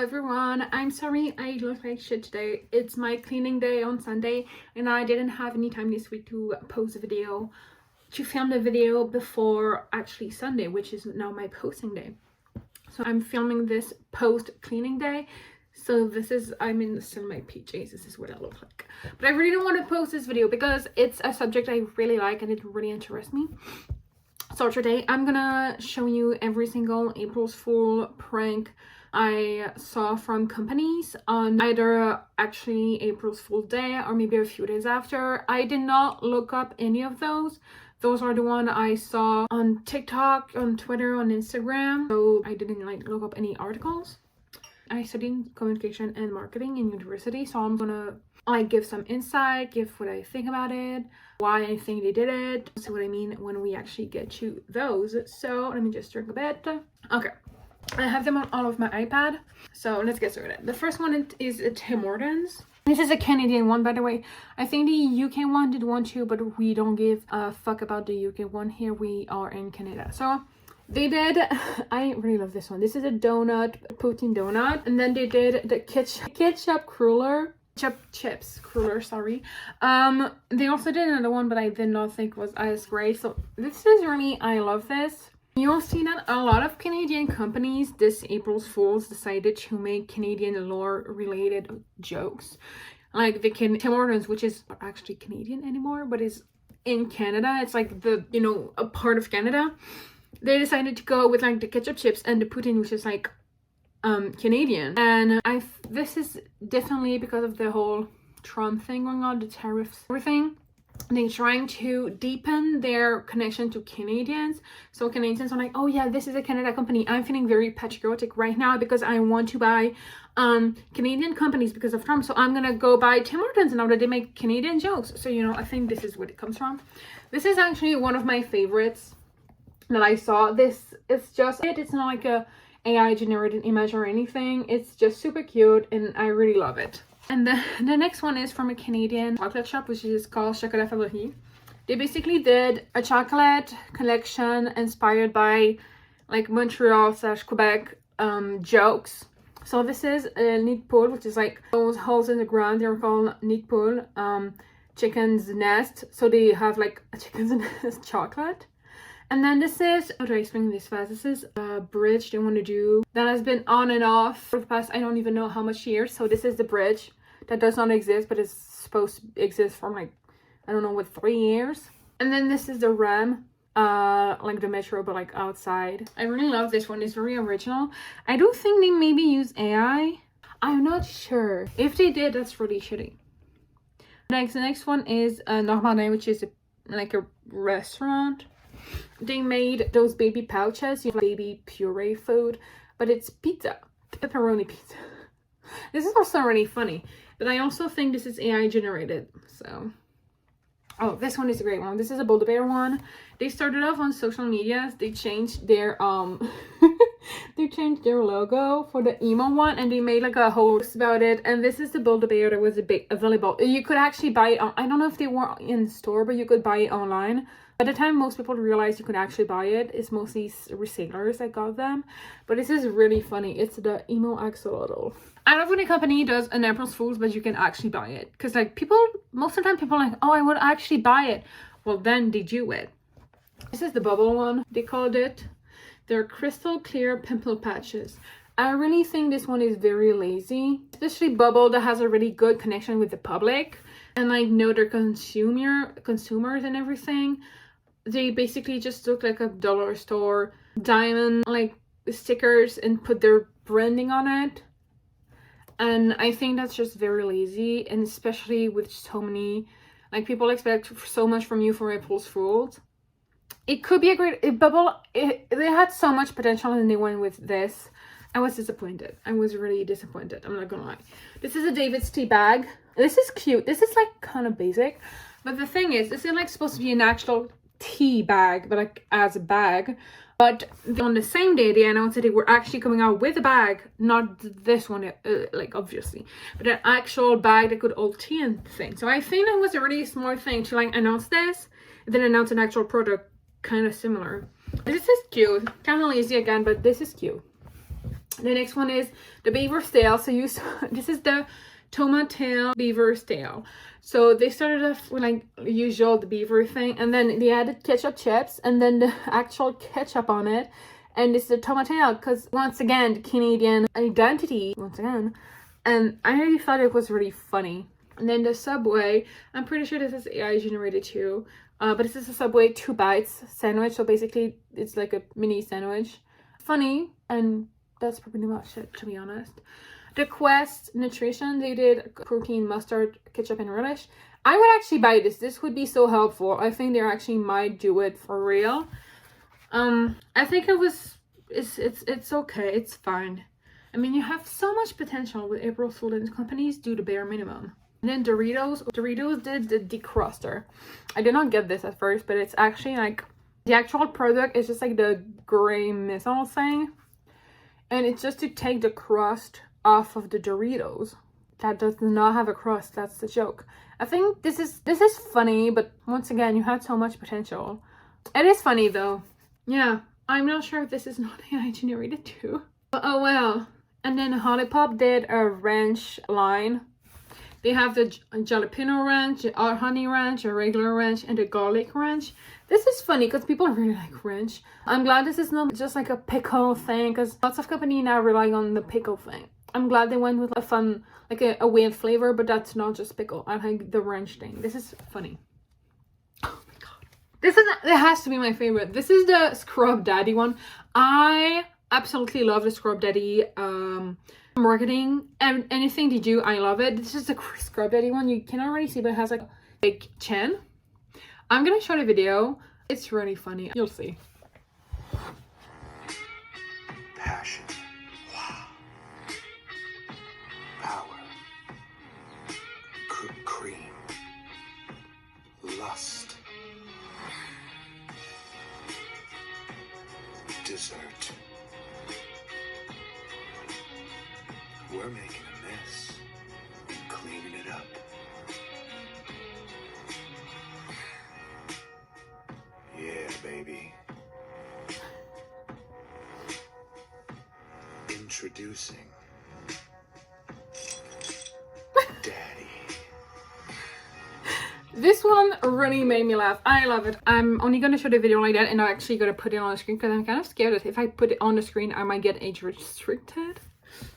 everyone, I'm sorry I look like shit today. It's my cleaning day on Sunday and I didn't have any time this week to post a video, to film the video before actually Sunday, which is now my posting day. So I'm filming this post cleaning day. So this is, I'm in still my PJs, this is what I look like. But I really don't want to post this video because it's a subject I really like and it really interests me. So today I'm gonna show you every single April's Fool prank I saw from companies on either actually April's Fool day or maybe a few days after. I did not look up any of those. Those are the ones I saw on TikTok, on Twitter, on Instagram. So I didn't look up any articles. I studied communication and marketing in university, so I'm gonna give some insight, give what I think about it, why I think they did it, see what I mean when we actually get to those. So let me just drink a bit. Okay, I have them on all of my iPad, so let's get started. The first one is Tim Hortons. This is a Canadian one, by the way. I think the UK one did one too, but we don't give a fuck about the UK one here. We are in Canada. So they did, I really love this one. This is a donut, poutine donut. And then they did the ketchup cruller, chips cruller, sorry. They also did another one, but I did not think was as great. So this is really, I love this. You'll see that a lot of Canadian companies this April's Fools decided to make Canadian lore related jokes. Like the Tim Hortons, which is not actually Canadian anymore, but is in Canada. It's like the, a part of Canada. They decided to go with like the ketchup chips and the poutine, which is like Canadian. And this is definitely because of the whole Trump thing going on, the tariffs, everything. They're trying to deepen their connection to Canadians. So Canadians are like, oh yeah, this is a Canada company. I'm feeling very patriotic right now because I want to buy Canadian companies because of Trump. So I'm gonna go buy Tim Hortons now that they make Canadian jokes. So I think this is where it comes from. This is actually one of my favorites that I saw. This is just it's not like a AI generated image or anything. It's just super cute and I really love it. And the next one is from a Canadian chocolate shop, which is called Chocolat Favori. They basically did a chocolate collection inspired by like Montreal/Quebec jokes. So this is a nid poule, which is like those holes in the ground. They're called nid poule, chicken's nest. So they have like a chicken's nest chocolate. And then this is, how do I explain this fast? This is a bridge they want to do that has been on and off for the past, I don't even know how much years. So this is the bridge that does not exist, but is supposed to exist for like, I don't know what, 3 years. And then this is the ram, like the metro, but like outside. I really love this one. It's very original. I don't think they maybe use AI. I'm not sure. If they did, that's really shitty. The next one is Normandin, which is like a restaurant. They made those baby pouches, baby puree food, but it's pizza, pepperoni pizza. This is also really funny, but I also think this is AI generated. So, oh, this one is a great one. This is a Build-A-Bear one. They started off on social media. They changed their they changed their logo for the emo one, and they made like a whole post about it. And this is the Build-A-Bear that was available. You could actually buy it on, I don't know if they were in the store, but you could buy it online. By the time most people realize you could actually buy it, it's mostly resellers that got them. But this is really funny. It's the emo axolotl. I love when a company does an April's Fool's, but you can actually buy it. Because like most of the time people are like, oh, I would actually buy it. Well, then they do it. This is the bubble one, they called it. They're crystal clear pimple patches. I really think this one is very lazy. Especially Bubble that has a really good connection with the public. And like know their consumers and everything. They basically just took like a dollar store diamond like stickers and put their branding on it. And I think that's just very lazy, and especially with so many, like people expect so much from you for April's Fools. It could be a great bubble. They had so much potential and they went with this. I was disappointed. I was really disappointed. I'm not gonna lie. This is a David's tea bag. This is cute. This is like kind of basic, but the thing is, this is like supposed to be an actual tea bag, but like as a bag. But on the same day they announced that they were actually coming out with a bag, not this one, like obviously, but an actual bag that could hold tea and things. So I think that was a really smart thing to like announce this, and then announce an actual product kind of similar. This is cute. Kind of lazy again, but this is cute. The next one is the beaver's tail. So this is the tomato beaver's tail. So they started off with like usual the beaver thing, and then they added ketchup chips and then the actual ketchup on it. And it's the tomato because once again the Canadian identity once again, and I really thought it was really funny. And then the Subway, I'm pretty sure this is AI generated too, but this is a Subway 2 bites sandwich. So basically it's like a mini sandwich. Funny, and that's probably much it, to be honest. The Quest Nutrition, they did protein, mustard, ketchup, and relish. I would actually buy this. This would be so helpful. I think they actually might do it for real. I think it's okay. It's fine. I mean, you have so much potential with April Fool, and companies do the bare minimum. And then Doritos did the decruster. I did not get this at first, but it's actually like the actual product is just like the gray missile thing. And it's just to take the crust off of the Doritos. That does not have a crust. That's the joke. I think this is funny, but once again, you had so much potential. It is funny though. Yeah, I'm not sure if this is not AI generated too. But oh well. And then Holipop did a ranch line. They have the jalapeno ranch, the honey ranch, a regular ranch, and the garlic ranch. This is funny because people really like ranch. I'm glad this is not just like a pickle thing, because lots of companies now rely on the pickle thing. I'm glad they went with a fun, like a weird flavor, but that's not just pickle. I like the ranch thing. This is funny. Oh my god. It has to be my favorite. This is the Scrub Daddy one. I absolutely love the Scrub Daddy marketing, and anything they do, I love it. This is the Scrub Daddy one. You cannot really see, but it has like a big chin. I'm gonna show the video. It's really funny. You'll see. Passion. Wow. Power. Cream. Lust. Dessert. We're making a mess and cleaning it up. Yeah, baby. Introducing Daddy. This one really made me laugh. I love it. I'm only going to show the video like that, and I'm actually going to put it on the screen because I'm kind of scared that if I put it on the screen, I might get age restricted.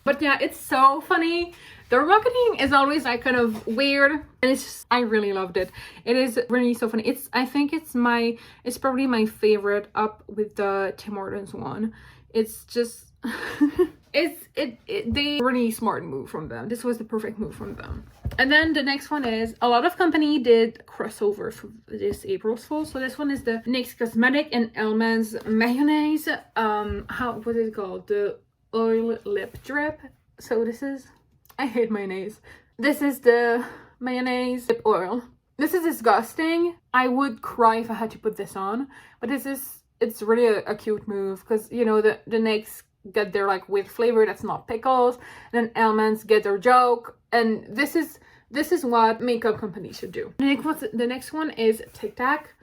But yeah, it's so funny. Their marketing is always like kind of weird, and it's just, I really loved it. It is really so funny. I think it's probably my favorite, up with the Tim Hortons one. It's just they really smart move from them. This was the perfect move from them. And then the next one is, a lot of company did crossover for this April's Fool. So this one is the NYX Cosmetic and Elman's mayonnaise. What is it called? The oil lip drip. So this is, I hate mayonnaise. This is the mayonnaise lip oil. This is disgusting. I would cry if I had to put this on, but it's really a cute move, because you know the NYX get their like with flavor that's not pickles, and then Elman's get their joke, and this is what makeup companies should do. The next one is Tic Tac.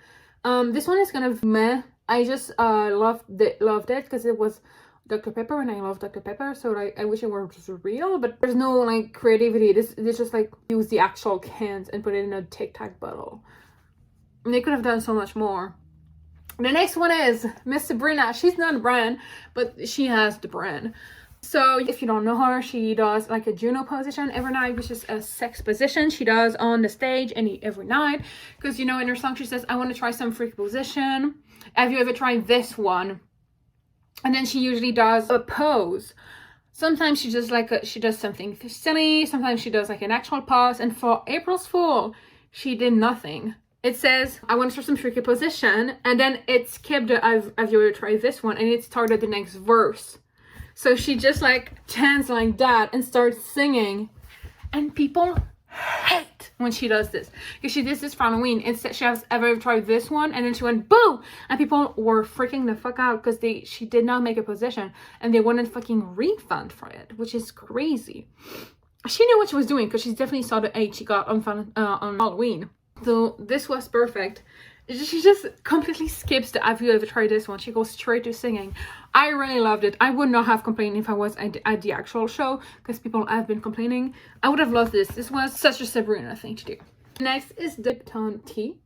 This one is kind of meh. I just loved it because it was Dr. Pepper, and I love Dr. Pepper, so I wish it were just real, but there's no like creativity. This just like use the actual cans and put it in a Tic Tac bottle. And they could have done so much more. The next one is Miss Sabrina. She's not a brand, but she has the brand. So if you don't know her, she does like a Juno position every night, which is a sex position she does on the stage every night. Because you know, in her song she says, I want to try some freak position. Have you ever tried this one? And then she usually does a pose. Sometimes she just she does something silly. Sometimes she does like an actual pose. And for April's Fool, she did nothing. It says, I want to try some tricky position. And then it skipped the have you ever tried this one? And it started the next verse. So she just like chants like that and starts singing. And people hate when she does this. Because she did this for Halloween. It said she has ever tried this one. And then she went, boo! And people were freaking the fuck out because she did not make a position. And they wanted fucking refund for it, which is crazy. She knew what she was doing because she definitely saw the 8 she got on Halloween. So this was perfect. She just completely skips the "Have you ever tried this one?" She goes straight to singing. I really loved it. I would not have complained if I was at the actual show, because people have been complaining. I would have loved this. This was such a Sabrina thing to do. Next is the Lipton tea.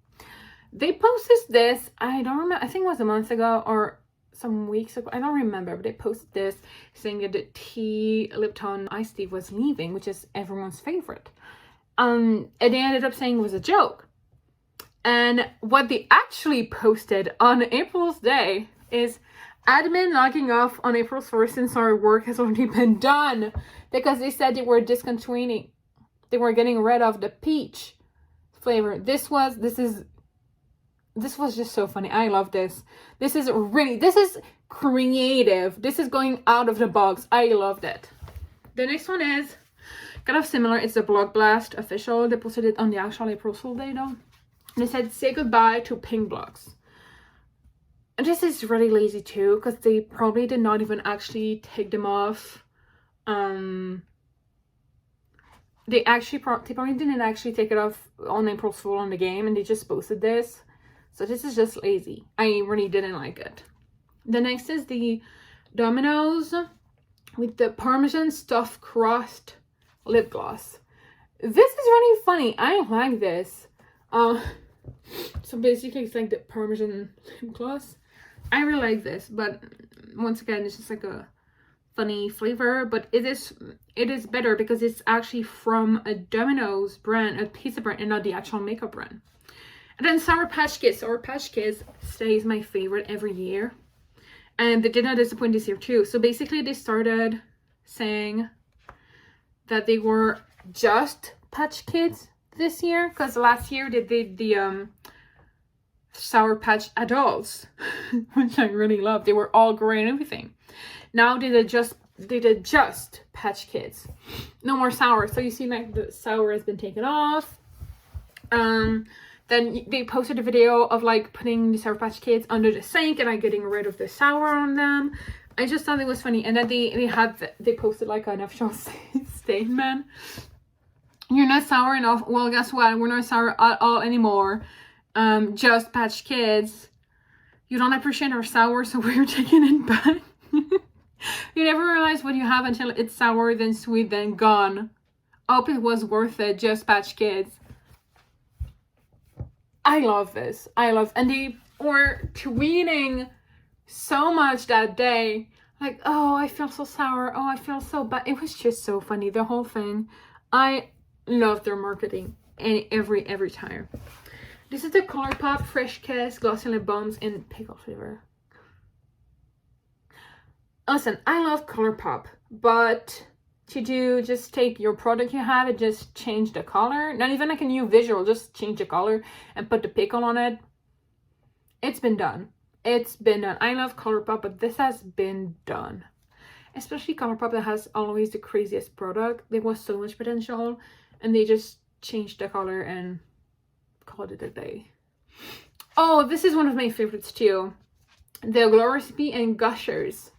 They posted this, I don't remember, I think it was a month ago or some weeks ago, I don't remember, but they posted this saying that the tea Lipton iced tea was leaving, which is everyone's favorite. And they ended up saying it was a joke. And what they actually posted on April's day is admin logging off on April 1st since our work has already been done, because they said they were discontinuing, they were getting rid of the peach flavor. This was just so funny. I love this. This is creative. This is going out of the box. I loved it. The next one is kind of similar. It's the Blog Blast official. They posted it on the actual April Fool's Day though. They said, say goodbye to pink blocks. And this is really lazy too, because they probably did not even actually take them off. They probably didn't actually take it off on April Fool on the game, and they just posted this. So this is just lazy. I really didn't like it. The next is the Domino's with the Parmesan stuffed crust lip gloss. This is really funny. I like this. So basically it's like the Parmesan lip gloss. I really like this, but once again, it's just like a funny flavor, but it is better because it's actually from a Domino's brand, a pizza brand, and not the actual makeup brand. And then Sour Patch Kids. Sour Patch Kids stays my favorite every year. And they did not disappoint this year too. So basically they started saying that they were just Patch Kids this year. Because last year they did the Sour Patch Adults, which I really love. They were all gray and everything. Now they did just Patch Kids. No more sour. So you see like the sour has been taken off. Then they posted a video of like putting the Sour Patch Kids under the sink and like getting rid of the sour on them. I just thought it was funny. And then they posted like an official statement. You're not sour enough. Well, guess what? We're not sour at all anymore. Just Patch Kids. You don't appreciate our sour, so we're taking it back. You never realize what you have until it's sour, then sweet, then gone. Hope it was worth it. Just Patch Kids. I love this. And they were tweeting so much that day. Like, oh, I feel so sour. Oh, I feel so bad. It was just so funny. The whole thing. I love their marketing. And every time. This is the ColourPop Fresh Kiss Glossy Lip Balms in pickle flavor. Listen, I love ColourPop. But to just take your product you have and just change the color, not even like a new visual, just change the color and put the pickle on it. It's been done. I love ColourPop, but this has been done. Especially ColourPop that has always the craziest product. There was so much potential and they just changed the color and called it a day. Oh, this is one of my favorites too. The Glow Recipe and Gushers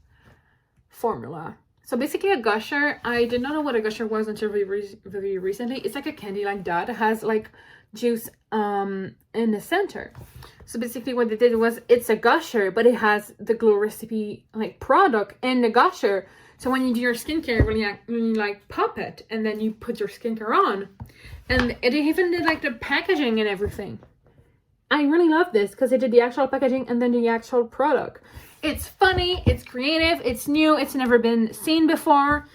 formula. So basically a gusher, I did not know what a gusher was until very recently. It's like a candy like that. It has like juice in the center. So basically what they did was, it's a gusher, but it has the Glow Recipe like product in the gusher. So when you do your skincare, when you like pop it and then you put your skincare on. And it even did like the packaging and everything. I really love this because they did the actual packaging and then the actual product. It's funny, it's creative, it's new, it's never been seen before.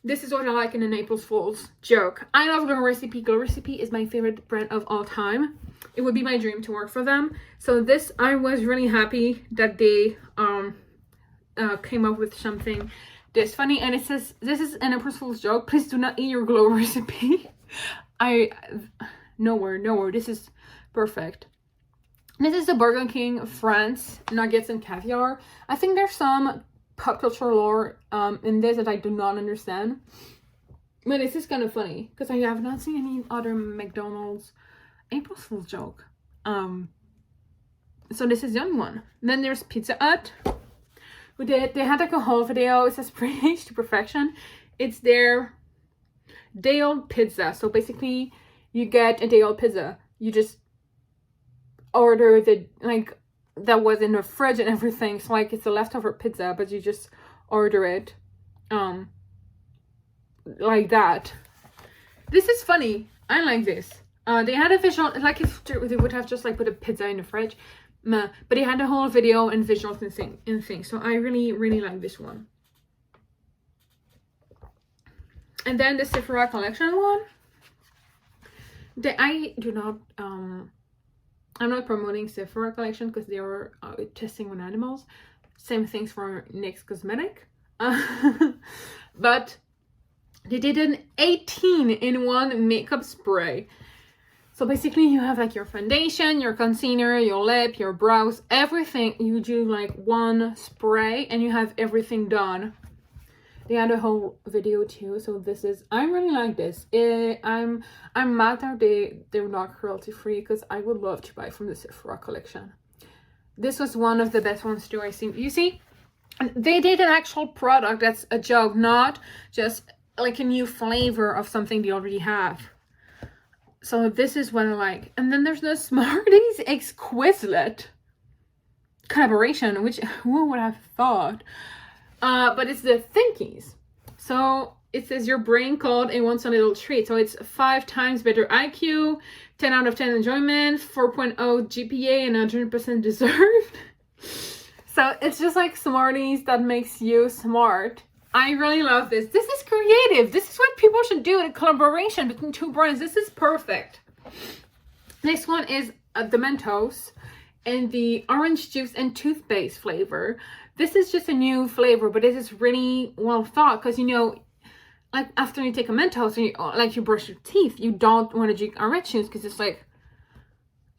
This is what I like in an April Fool's joke. I love Glow Recipe. Glow Recipe is my favorite brand of all time. It would be my dream to work for them. So this, I was really happy that they came up with something this funny. And it says, this is an April Fool's joke. Please do not eat your Glow Recipe. Nowhere. This is perfect. This is the Burger King France nuggets and caviar. I think there's some pop culture lore in this that I do not understand. But this is kind of funny because I have not seen any other McDonald's April Fool's joke. So this is the only one. Then there's Pizza Hut. They had like a whole video. It says pretty to perfection. It's their day-old pizza. So basically you get a day-old pizza. You just order the, like, that was in the fridge and everything. So like it's a leftover pizza, but you just order it like that. This is funny. I like this. They had a visual, like if they would have just like put a pizza in the fridge, but they had a whole video and visuals and things. So I really like this one. And then the Sephora collection one. I do not I'm not promoting Sephora collection because they are testing on animals. Same things for NYX Cosmetic. But they did an 18-in-1 makeup spray. So basically you have like your foundation, your concealer, your lip, your brows, everything. You do like one spray and you have everything done. They had a whole video too. So this is, I really like this. I'm mad that they're not cruelty free, because I would love to buy from the Sephora collection. This was one of the best ones too. You see, they did an actual product that's a joke, not just like a new flavor of something they already have. So this is what I like. And then there's the Smarties Exquisite collaboration, which who would have thought? But it's the Thinkies. So it says your brain called and wants a little treat. So it's 5 times better IQ, 10 out of 10 enjoyment, 4.0 GPA, and 100% deserved. So it's just like Smarties that makes you smart. I really love this. This is creative. This is what people should do in a collaboration between 2 brands. This is perfect. Next one is the Mentos and the orange juice and toothpaste flavor. This is just a new flavor, but this is really well thought, because you know, like after you take a Mentos and you brush your teeth, you don't want to drink orange juice because it's like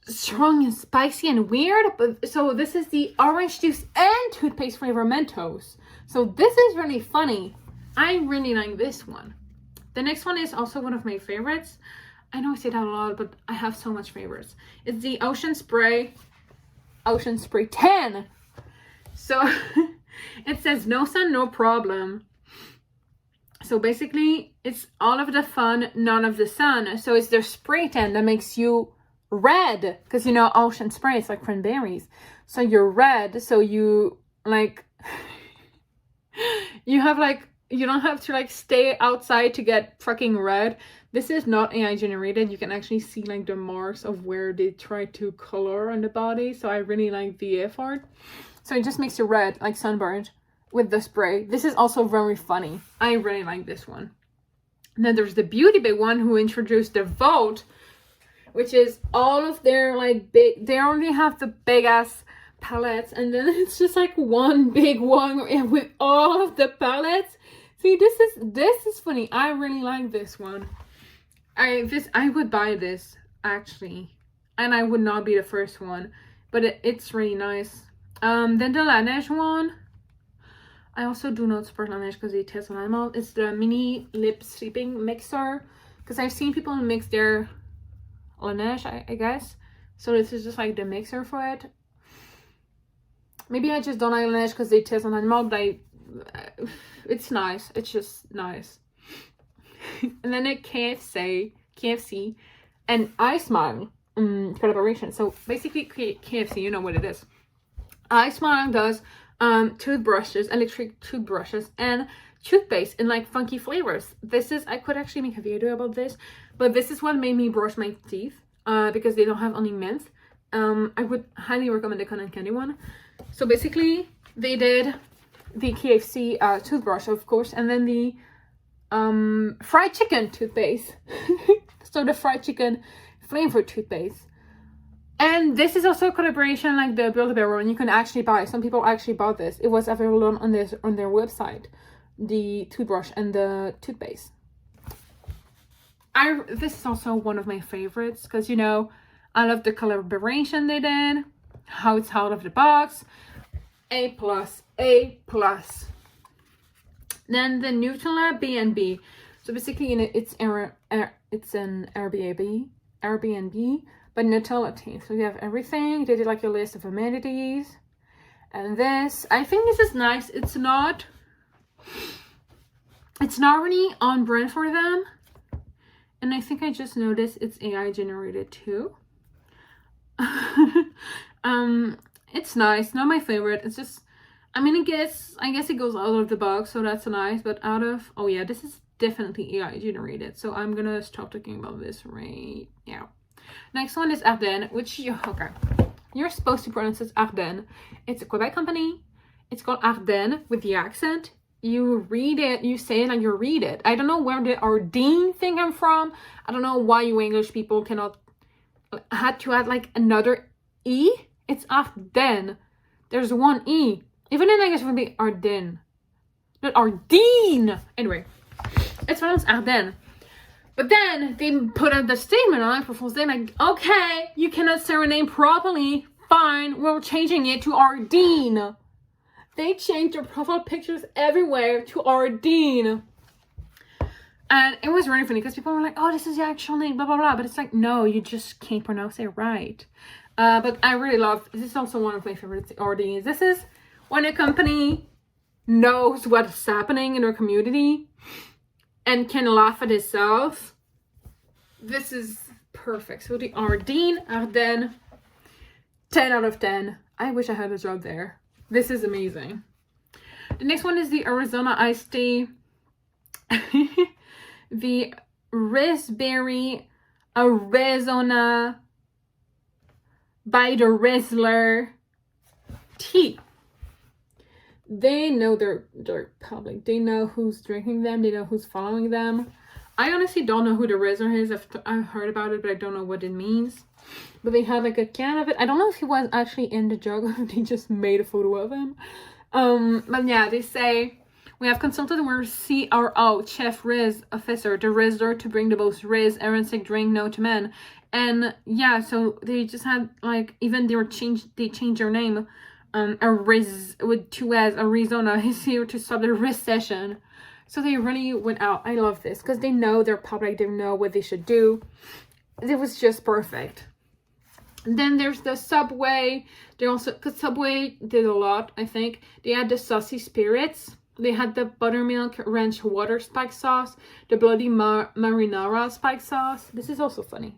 strong and spicy and weird. But so this is the orange juice and toothpaste flavor Mentos. So this is really funny. I really like this one. The next one is also one of my favorites. I know I say that a lot, but I have so much favorites. It's the Ocean Spray 10. So it says no sun, no problem. So basically it's all of the fun, none of the sun. So it's the spray tan that makes you red, because you know ocean spray, it's like cranberries. So you're red, so you like you have like, you don't have to like stay outside to get fucking red. This is not AI generated. You can actually see like the marks of where they try to color on the body. So I really like the effort. So it just makes you red, like sunburned, with the spray. This is also very funny. I really like this one. And then there's the Beauty Bay one, who introduced the Vote, which is all of their like big, they only have the big ass palettes, and then it's just like one big one with all of the palettes. See, this is funny. I really like this one. I would buy this actually, and I would not be the first one, but it's really nice. Then the Laneige one, I also do not support Laneige because they test on animals. It's the mini lip sleeping mixer, because I've seen people mix their Laneige, I guess. So this is just like the mixer for it. Maybe I just don't like Laneige because they test on animals, but it's nice. It's just nice. And then a KFC and I Smile collaboration. So basically KFC, you know what it is. I Smile does toothbrushes, electric toothbrushes, and toothpaste in like funky flavors. This is, I could actually make a video about this, but this is what made me brush my teeth, because they don't have only mint. I would highly recommend the cotton candy one. So basically they did the KFC toothbrush, of course, and then the fried chicken toothpaste. So the fried chicken flavored toothpaste. And this is also a collaboration like the Build-A-Bear one. You can actually buy. Some people actually bought this. It was available on their website, the toothbrush and the toothpaste. This is also one of my favorites, because you know I love the collaboration they did, how it's out of the box. A+. Then the Nutella B&B. So basically, it's an Airbnb, but Nutella tea. So you have everything. They did like a list of amenities, and this. I think this is nice. It's not really on brand for them, and I think I just noticed it's AI generated too. It's nice, not my favorite. It's just, I mean, I guess it goes out of the box, so that's nice. But out of, oh yeah, this is definitely AI generated. So I'm gonna stop talking about this right now. Next one is Ardennes, which okay, you're supposed to pronounce it Ardennes. It's a Quebec company. It's called Ardennes with the accent. You read it, you say it, and you read it. I don't know where the Ardennes thing I'm from. I don't know why you English people cannot had to add like another E. It's Ardennes. There's one E. Even in English it would be Ardennes. Not Ardennes. Anyway, it's pronounced Ardennes. But then they put out the statement on April Fool's Day, like, okay, you cannot say our name properly. Fine, we're changing it to Ardennes. They changed their profile pictures everywhere to Ardennes. And it was really funny because people were like, oh, this is the actual name, blah, blah, blah. But it's like, no, you just can't pronounce it right. But I really love, this is also one of my favorites, Ardennes. This is when a company knows what's happening in their community and can laugh at itself. This is perfect. So the Ardennes, 10 out of 10. I wish I had a job there. This is amazing. The next one is the Arizona iced tea. The Raspberry Arizona by the Rizzler tea. They know their public. They know who's drinking them. They know who's following them. I honestly don't know who the Rizzler is. I've heard about it, but I don't know what it means. But they had like a can of it. I don't know if he was actually in the jug or they just made a photo of him. But yeah, they say, we have consulted our CRO, Chef Riz Officer, the Rizzler, to bring the most Riz erratic drink known to men. And yeah, so they just had like, even they changed their name. A Riz with 2 S, Arizona is here to stop the recession. So they really went out. I love this because they know their public, they know what they should do. It was just perfect. And then there's the Subway. They also, because Subway did a lot, I think. They had the Saucy Spirits. They had the Buttermilk Ranch Water Spike Sauce. The Bloody Marinara Spike Sauce. This is also funny.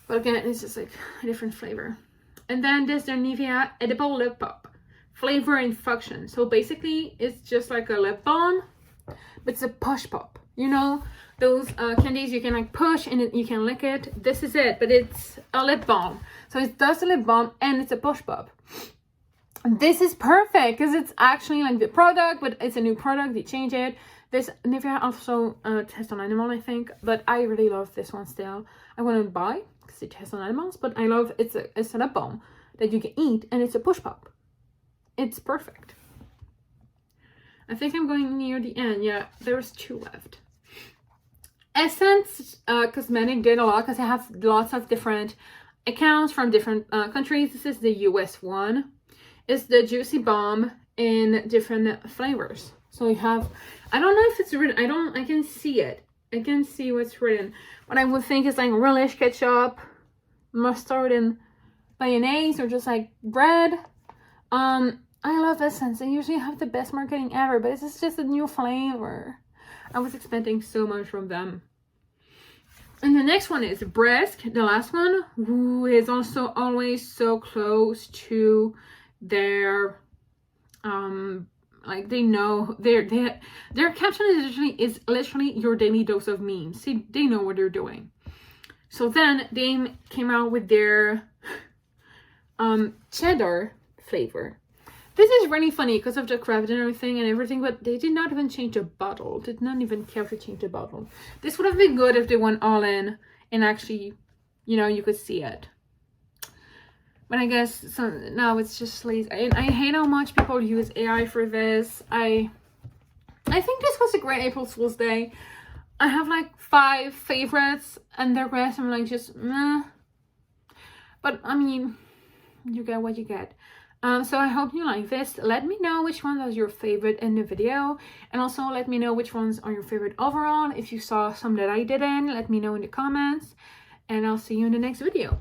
But again, it's just like a different flavor. And then there's their Nivea Edible Lip Pop. Flavor and function. So basically, it's just like a lip balm. But it's a push pop. You know, those candies you can like push and you can lick it. This is it, but it's a lip balm. So it does a lip balm and it's a push pop. This is perfect because it's actually like the product, but it's a new product. They change it. This Nivea also tests on animal, I think, but I really love this one still. I want to buy because it tests on animals, but I love it's a lip balm that you can eat and it's a push pop. It's perfect. I think I'm going near the end. Yeah, there's 2 left. Essence Cosmetic did a lot because I have lots of different accounts from different countries. This is the US one. It's the Juicy Bomb in different flavors. So you have, I don't know if it's written, I can see it. I can see what's written. But I would think it's like relish, ketchup, mustard, and mayonnaise, or just like bread. I love Essence. They usually have the best marketing ever, but this is just a new flavor. I was expecting so much from them. And the next one is Bresk, the last one, who is also always so close to their like they know their caption is literally your daily dose of memes. See, they know what they're doing. So then they came out with their cheddar flavor. This is really funny because of the craft and everything, but they did not even change the bottle. Did not even care to change the bottle. This would have been good if they went all in and actually, you know, you could see it. But I guess so now it's just lazy. I hate how much people use AI for this. I think this was a great April Fool's Day. I have like 5 favorites and the rest I'm like just meh. But I mean, you get what you get. So I hope you like this. Let me know which one was your favorite in the video, and also let me know which ones are your favorite overall. If you saw some that I didn't, let me know in the comments, and I'll see you in the next video.